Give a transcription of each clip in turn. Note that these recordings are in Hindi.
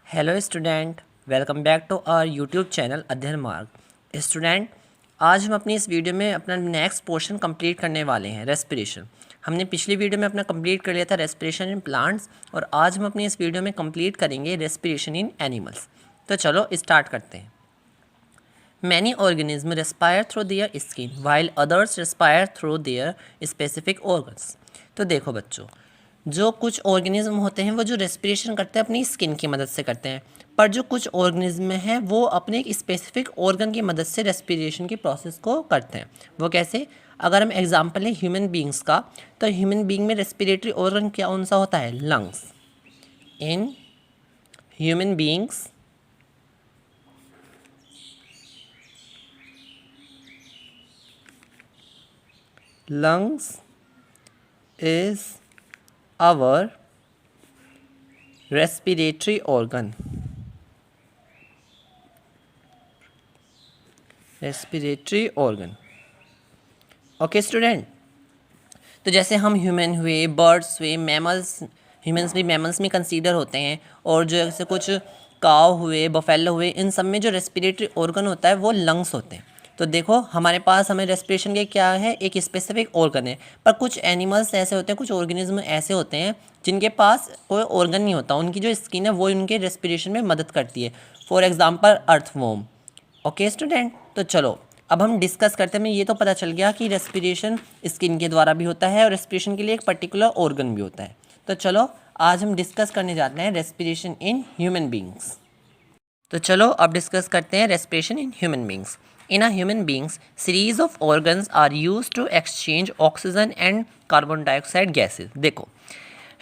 Hello student, welcome back to our YouTube channel Adhyayan Marg. Student, आज हम अपनी इस वीडियो में अपना नेक्स्ट पोर्शन कंप्लीट करने वाले हैं, रेस्पिरेशन। हमने पिछली वीडियो में अपना कंप्लीट कर लिया था रेस्पिरेशन इन प्लांट्स, और आज हम अपनी इस वीडियो में कंप्लीट करेंगे रेस्पिरेशन इन एनिमल्स। तो चलो स्टार्ट करते हैं। Many organism respire through their skin while others respire through their specific organs. तो देखो बच्चों, जो कुछ ऑर्गेनिज्म होते हैं वो जो रेस्पिरेशन करते हैं अपनी स्किन की मदद से करते हैं, पर जो कुछ ऑर्गेनिज्म हैं वो अपने एक स्पेसिफिक ऑर्गन की मदद से रेस्पिरेशन की प्रोसेस को करते हैं। वो कैसे? अगर हम एग्जांपल है ह्यूमन बींग्स का, तो ह्यूमन बींग में रेस्पिरेटरी ऑर्गन कौन सा होता है? Lungs. In human beings lungs is our respiratory organ. Respiratory organ. Okay student, तो जैसे हम ह्यूमन हुए, बर्ड्स हुए, मैमल्स, ह्यूमंस भी मैमल्स में कंसीडर होते हैं, और जो जैसे कुछ काव हुए, बफेलो हुए, इन सब में जो रेस्पिरेटरी ऑर्गन होता है वो लंग्स होते हैं। तो देखो हमारे पास हमें रेस्पिरेशन के क्या है, एक स्पेसिफिक ऑर्गन है। पर कुछ एनिमल्स ऐसे होते हैं, कुछ ऑर्गेनिज्म ऐसे होते हैं जिनके पास कोई ऑर्गन नहीं होता, उनकी जो स्किन है वो उनके रेस्पिरेशन में मदद करती है। For example earthworm. Okay student, तो चलो अब हम डिस्कस करते हैं। हमें ये तो पता चल गया कि रेस्पिरेशन स्किन के द्वारा भी होता है और रेस्पिरेशन के लिए एक पर्टिकुलर ऑर्गन भी होता है। तो चलो आज हम डिस्कस करने जाते हैं रेस्पिरेशन इन ह्यूमन बींग्स। तो चलो अब डिस्कस करते हैं respiration in human beings. In a human beings series of organs are used to exchange oxygen and carbon dioxide gases. देखो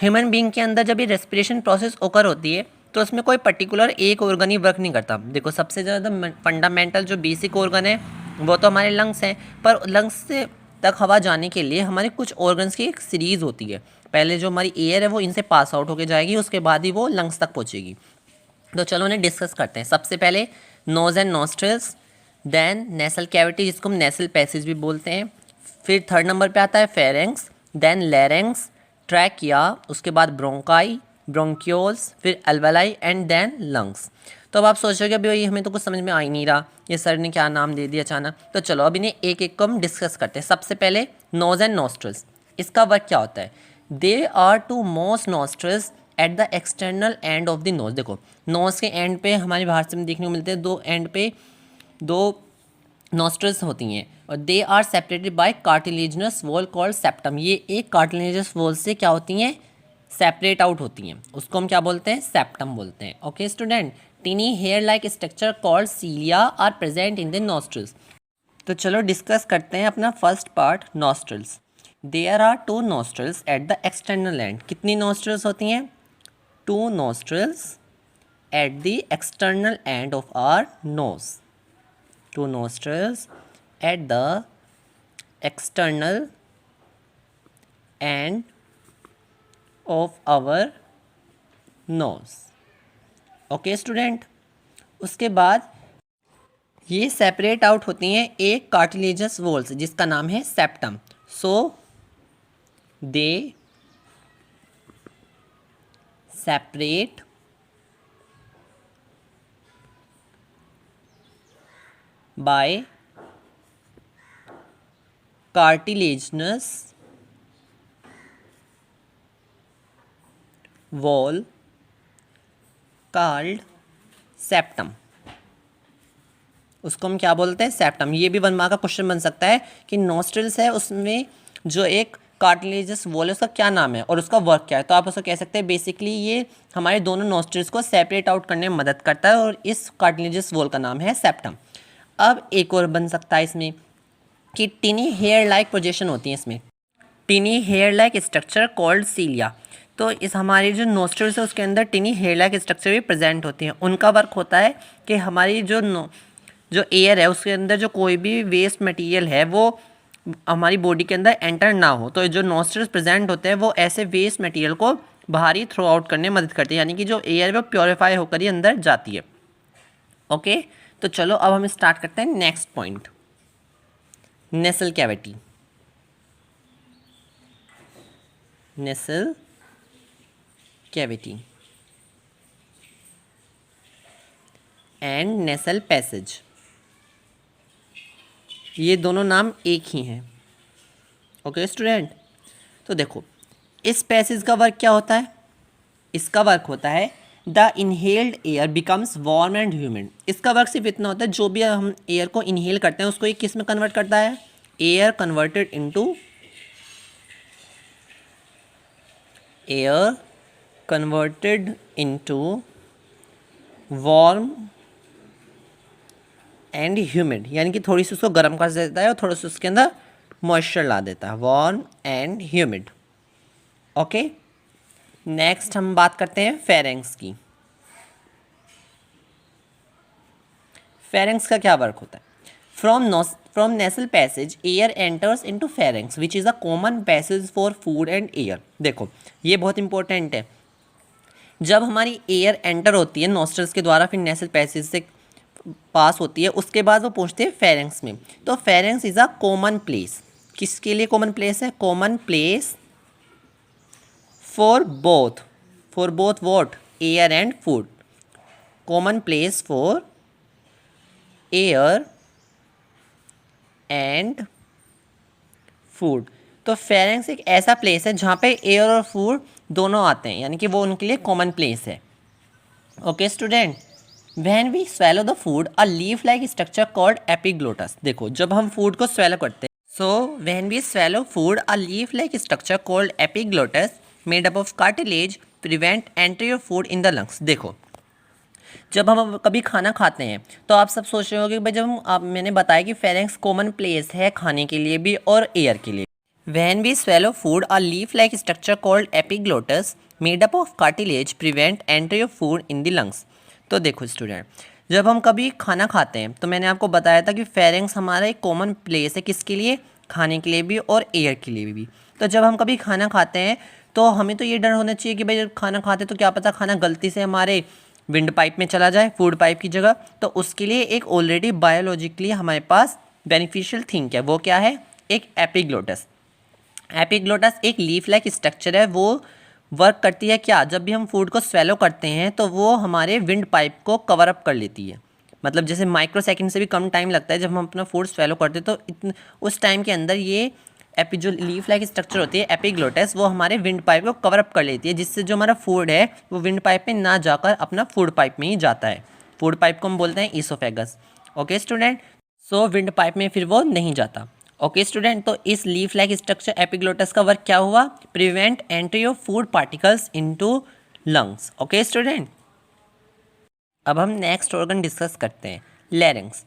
ह्यूमन बींग के अंदर जब ये रेस्पिरेशन प्रोसेस ओकर होती है तो उसमें कोई पर्टिकुलर एक ऑर्गन ही वर्क नहीं करता। देखो सबसे ज़्यादा फंडामेंटल जो बेसिक ऑर्गन है वो तो हमारे लंग्स हैं, पर लंग्स से तक हवा जाने के लिए हमारे कुछ ऑर्गन्स की एक सीरीज़ होती है। पहले जो हमारी एयर है वो इनसे पास आउट होकर जाएगी, उसके बाद ही वो लंग्स तक पहुँचेगी। तो चलो उन्हें डिस्कस करते हैं। सबसे पहले nose and nostrils, then nasal cavity जिसको हम नेसल पैसेज भी बोलते हैं। फिर थर्ड नंबर पे आता है फेरेंक्स, देन लैरेंक्स, ट्रैकिया, उसके बाद ब्रोंकाई, ब्रोंक्योल्स, फिर एल्वेलाई एंड देन लंग्स। तो अब आप सोचोगे अभी भाई हमें तो कुछ समझ में आ ही नहीं रहा, ये सर ने क्या नाम दे दिया अचानक। तो चलो अब इन्हें एक एक को हम डिस्कस करते हैं। सबसे पहले नोज एंड नॉस्ट्रल्स, इसका वर्क क्या होता है? They are two most nostrils at the external end of the nose. देखो नोज के एंड पे हमारे बाहर से देखने को मिलते हैं, दो एंड पे दो नॉस्ट्रल्स होती हैं, और they are separated by cartilaginous wall called septum. ये एक कार्टिलेजिनस वॉल से क्या होती हैं? सेपरेट आउट होती हैं, उसको हम क्या बोलते हैं? सेप्टम बोलते हैं। Okay student, tiny hair like structure called cilia are present in the nostrils. तो चलो डिस्कस करते हैं अपना first part, nostrils. There are two nostrils at the external end. कितनी नॉस्ट्रल्स होती हैं? Two nostrils at the external end of our nose. Two nostrils at the external end of our nose. Okay student, उसके बाद ये सेपरेट आउट होती हैं एक कार्टिलेजस वॉल से जिसका नाम है septum. So they separate by cartilaginous wall called septum। उसको हम क्या बोलते हैं? सेप्टम। ये भी 1 मार्क का क्वेश्चन बन सकता है कि नॉस्ट्रल्स है उसमें जो एक कार्टिलेजस वॉल है उसका क्या नाम है और उसका वर्क क्या है। तो आप उसको कह सकते हैं बेसिकली ये हमारे दोनों नॉस्ट्रल्स को सेपरेट आउट करने में मदद करता है, और इस कार्टिलेजस वॉल का नाम है सेप्टम। अब एक और बन सकता है इसमें कि टिनी हेयर लाइक प्रोजेक्शन होती है इसमें, tiny hair like structure called cilia. तो इस हमारी जो नोस्ट्रल्स है उसके अंदर टिनी हेयर लाइक स्ट्रक्चर भी प्रेजेंट होती हैं। उनका वर्क होता है कि हमारी जो एयर है उसके अंदर जो कोई भी वेस्ट मटेरियल है वो हमारी बॉडी के अंदर एंटर ना हो। तो जो नोस्ट्रल्स प्रेजेंट होते हैं वो ऐसे वेस्ट मटेरियल को बाहर ही थ्रो आउट करने में मदद करती है, यानी कि जो एयर है वो प्योरीफाई होकर ही अंदर जाती है। ओके, तो चलो अब हम स्टार्ट करते हैं next point, nasal cavity. Nasal cavity and nasal passage, ये दोनों नाम एक ही हैं। ओके स्टूडेंट, तो देखो इस पैसेज का वर्क क्या होता है, इसका वर्क होता है the inhaled air becomes warm and humid. इसका वर्क सिर्फ इतना होता है, जो भी हम एयर को इनहेल करते हैं उसको ये किस में कन्वर्ट करता है, air converted into warm and humid, यानी कि थोड़ी सी उसको गर्म कर देता है और थोड़ा सा उसके अंदर मॉइस्चर ला देता है, warm and humid. Okay, next हम बात करते हैं फेरेंक्स की। फेरेंक्स का क्या वर्क होता है, from nasal passage air enters into pharynx which is a common passage for food and air. देखो ये बहुत इंपॉर्टेंट है, जब हमारी एयर एंटर होती है नॉस्ट्रल्स के द्वारा, फिर नेसल पैसेज से पास होती है, उसके बाद वो पहुंचते हैं फेरेंक्स में। तो pharynx is a common place, किसके लिए कॉमन प्लेस है, common place for both what, air and food, common place for air and food. तो फेरेंक्स एक ऐसा प्लेस है जहाँ पे एयर और फूड दोनों आते हैं, यानी कि वो उनके लिए कॉमन प्लेस है। Okay student, when we swallow the food a leaf like structure called epiglottis. देखो जब हम फूड को स्वेलो करते हैं, so when we swallow food a leaf like structure called epiglottis made up of cartilage prevent entry of food in the lungs. देखो जब हम कभी खाना खाते हैं तो आप सब सोच रहे हो कि भाई जब मैंने बताया कि फेरेंक्स कॉमन प्लेस है खाने के लिए भी और एयर के लिए। When we swallow food, a leaf-like structure called epiglottis, made up of cartilage, prevent entry of food in the lungs. तो देखो स्टूडेंट, जब हम कभी खाना खाते हैं तो मैंने आपको बताया था कि फेरेंक्स हमारा एक कॉमन प्लेस है, किसके लिए, खाने के लिए भी और एयर के लिए भी। तो जब हम कभी खाना खाते हैं तो हमें तो ये डर होना चाहिए कि भाई जब खाना खाते तो क्या पता खाना गलती से हमारे विंड पाइप में चला जाए, फूड पाइप की जगह। तो उसके लिए एक ऑलरेडी बायोलॉजिकली हमारे पास बेनिफिशियल थिंग है, वो क्या है, एक एपिग्लोटस। एपिग्लोटस एक लीफ लाइक स्ट्रक्चर है, वो वर्क करती है क्या, जब भी हम फूड को स्वेलो करते हैं तो वो हमारे विंड पाइप को कवर अप कर लेती है। मतलब जैसे माइक्रो सेकंड से भी कम टाइम लगता है जब हम अपना फूड स्वेलो करते हैं, तो उस टाइम के अंदर ये जो लीफ लाइक स्ट्रक्चर होती है एपिग्लोटस, वो हमारे विंड पाइप को कवर अप कर लेती है, जिससे जो हमारा फूड है वो विंड पाइप में ना जाकर अपना फूड पाइप में ही जाता है। फूड पाइप को हम बोलते हैं ईसोफेगस। ओके स्टूडेंट, सो विंड पाइप में फिर वो नहीं जाता। ओके स्टूडेंट, तो इस लीफ लाइक स्ट्रक्चर एपिग्लोटस का वर्क क्या हुआ, prevent entry of food particles into lungs. Okay student, अब हम नेक्स्ट ऑर्गन डिस्कस करते हैं, लैरिंक्स।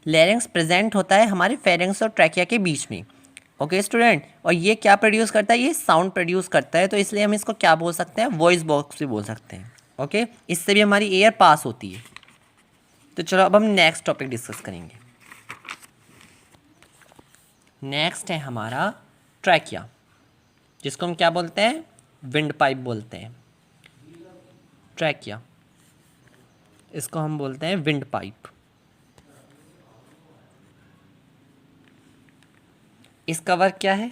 लैरिंक्स प्रेजेंट होता है हमारे फेरेंक्स और ट्रैकिया के बीच में। ओके स्टूडेंट, और ये क्या प्रोड्यूस करता है, ये साउंड प्रोड्यूस करता है, तो इसलिए हम इसको क्या बोल सकते हैं, वॉइस बॉक्स भी बोल सकते हैं। ओके, इससे भी हमारी एयर पास होती है। तो चलो अब हम नेक्स्ट टॉपिक डिस्कस करेंगे। नेक्स्ट है हमारा ट्रैकिया, जिसको हम क्या बोलते हैं, विंड पाइप बोलते हैं। ट्रैकिया, इसको हम बोलते हैं विंड पाइप। इसका वर्क क्या है,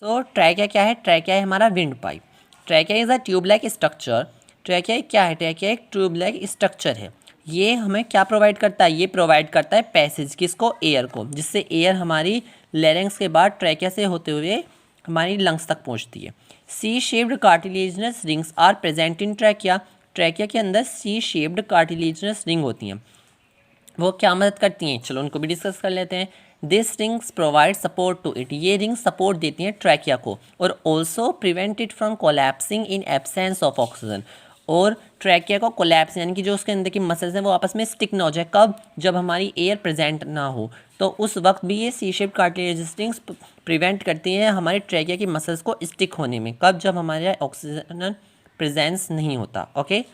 सो ट्रैकिया क्या है, ट्रैकिया है हमारा wind pipe. Trachea is a tube like structure. Trachea क्या है, ट्रैकिया एक ट्यूब लाइक स्ट्रक्चर है। ये हमें क्या प्रोवाइड करता है, ये प्रोवाइड करता है पैसेज, किसको, एयर को, जिससे एयर हमारी लैरिंक्स के बाद ट्रैकिया से होते हुए हमारी लंग्स तक पहुंचती है। C shaped cartilaginous rings are present in trachea. Trachea के अंदर सी शेप्ड कार्टिलेजनस रिंग होती हैं, वो क्या मदद करती हैं, चलो उनको भी डिस्कस कर लेते हैं। This rings provide support to it, ये रिंग सपोर्ट देती हैं ट्रैकिया को, और also prevent it from collapsing in absence of oxygen. और ट्रैकिया को कोलैप्स, यानी कि जो उसके अंदर की मसल्स हैं वो आपस में स्टिक ना हो जाए, कब, जब हमारी एयर प्रेजेंट ना हो, तो उस वक्त भी ये सी शेप कार्टिलेजस रिंग्स प्रिवेंट करती हैं हमारे ट्रैकिया की मसल्स को स्टिक होने में, कब, जब हमारे ऑक्सीजन प्रेजेंस नहीं होता। ओके,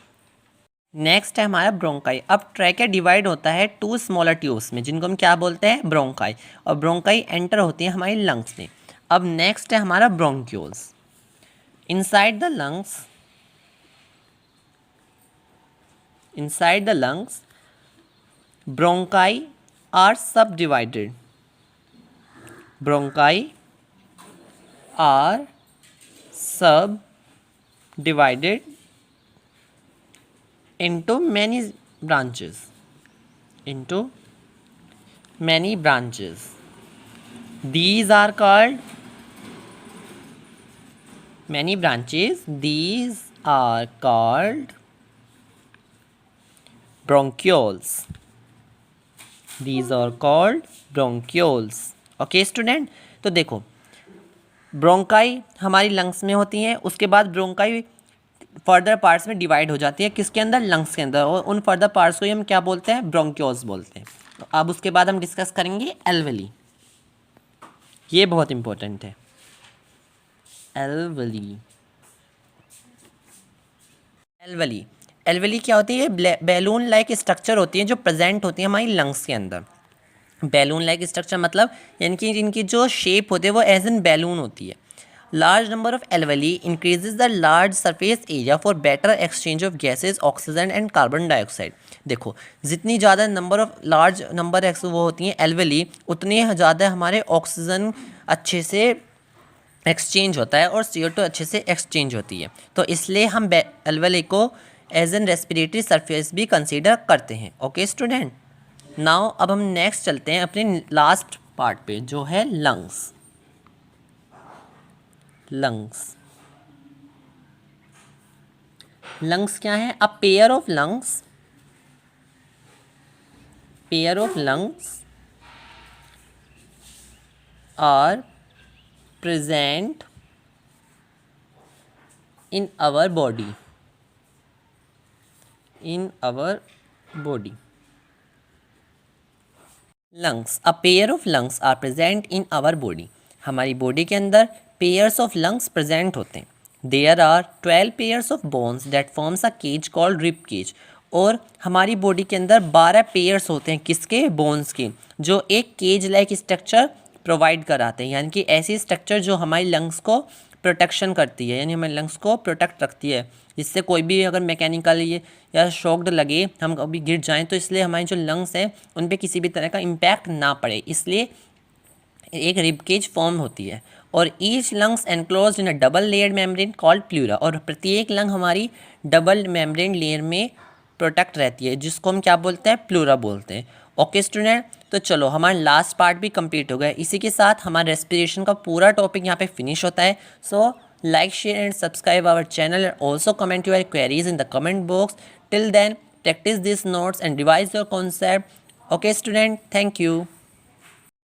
नेक्स्ट है हमारा ब्रोंकाई। अब ट्रैकिया डिवाइड होता है टू स्मॉलर ट्यूब्स में, जिनको हम क्या बोलते हैं, ब्रोंकाई, और ब्रोंकाई एंटर होती है हमारी लंग्स में। अब नेक्स्ट है हमारा bronchioles. Inside the lungs bronchi are sub divided. Bronchi are sub divided into many branches. Into many branches. These are called many branches. These are called bronchioles. These are called bronchioles. Okay student, तो देखो ब्रोंकाई हमारी लंग्स में होती हैं, उसके बाद ब्रोंकाई फर्दर पार्ट्स में डिवाइड हो जाती है, किसके अंदर, लंग्स के अंदर, और उन फर्दर पार्ट्स को ही हम क्या बोलते हैं, ब्रोंक्योल्स बोलते हैं. तो अब उसके बाद हम डिस्कस करेंगे एल्वेली. ये बहुत इंपॉर्टेंट है. एल्वेली. एल्वेली एल्वेली क्या होती है, बैलून लाइक स्ट्रक्चर होती है जो प्रेजेंट होती है हमारी लंग्स के अंदर. बैलून लाइक स्ट्रक्चर मतलब यानी कि इनकी जो शेप होती है वो एज एन बैलून होती है. Large number of alveoli increases the large surface area for better exchange of gases, oxygen and carbon dioxide. देखो जितनी ज़्यादा नंबर ऑफ लार्ज नंबर वो होती हैं एल्वेली, उतनी ज़्यादा हमारे ऑक्सीजन अच्छे से एक्सचेंज होता है और CO2 अच्छे से एक्सचेंज होती है. तो इसलिए हम एल्वेली को एज एन रेस्पिरेटरी सरफेस भी कंसीडर करते हैं. ओके स्टूडेंट, नाउ अब हम नेक्स्ट चलते हैं अपने लास्ट पार्ट पे जो है लंग्स. लंग्स लंग्स क्या है, a pair of lungs. Pair of lungs are present in our body. In our body. Lungs. A pair of lungs are present in our body. हमारी बॉडी के अंदर pairs of lungs present होते हैं. There are 12 pairs of bones that forms a cage called rib cage. और हमारी बॉडी के अंदर 12 पेयर्स होते हैं किसके, बोन्स के, जो एक केज लाइक स्ट्रक्चर प्रोवाइड कराते हैं. यानी कि ऐसी स्ट्रक्चर जो हमारी लंग्स को प्रोटेक्शन करती है, यानी हमारे लंग्स को प्रोटेक्ट रखती है, जिससे कोई भी अगर मैकेनिकल या शॉक्ड लगे, हम कभी गिर जाएं, तो इसलिए हमारी जो लंग्स हैं उन पे किसी भी तरह का इम्पैक्ट ना पड़े, इसलिए एक रिब केज फॉर्म होती है. और ईच लंग्स एनक्लोज्ड इन अ double layered membrane called pleura. और प्रत्येक लंग हमारी डबल मेम्ब्रेन लेयर में प्रोटेक्ट रहती है, जिसको हम क्या बोलते हैं, प्लूरा बोलते हैं. ओके स्टूडेंट, तो चलो हमारा लास्ट पार्ट भी कंप्लीट हो गया. इसी के साथ हमारा रेस्पिरेशन का पूरा टॉपिक यहाँ पे फिनिश होता है. So like, share and subscribe our channel and also comment your queries in the comment box. Till then practice these notes and revise your concept. Okay student, thank you.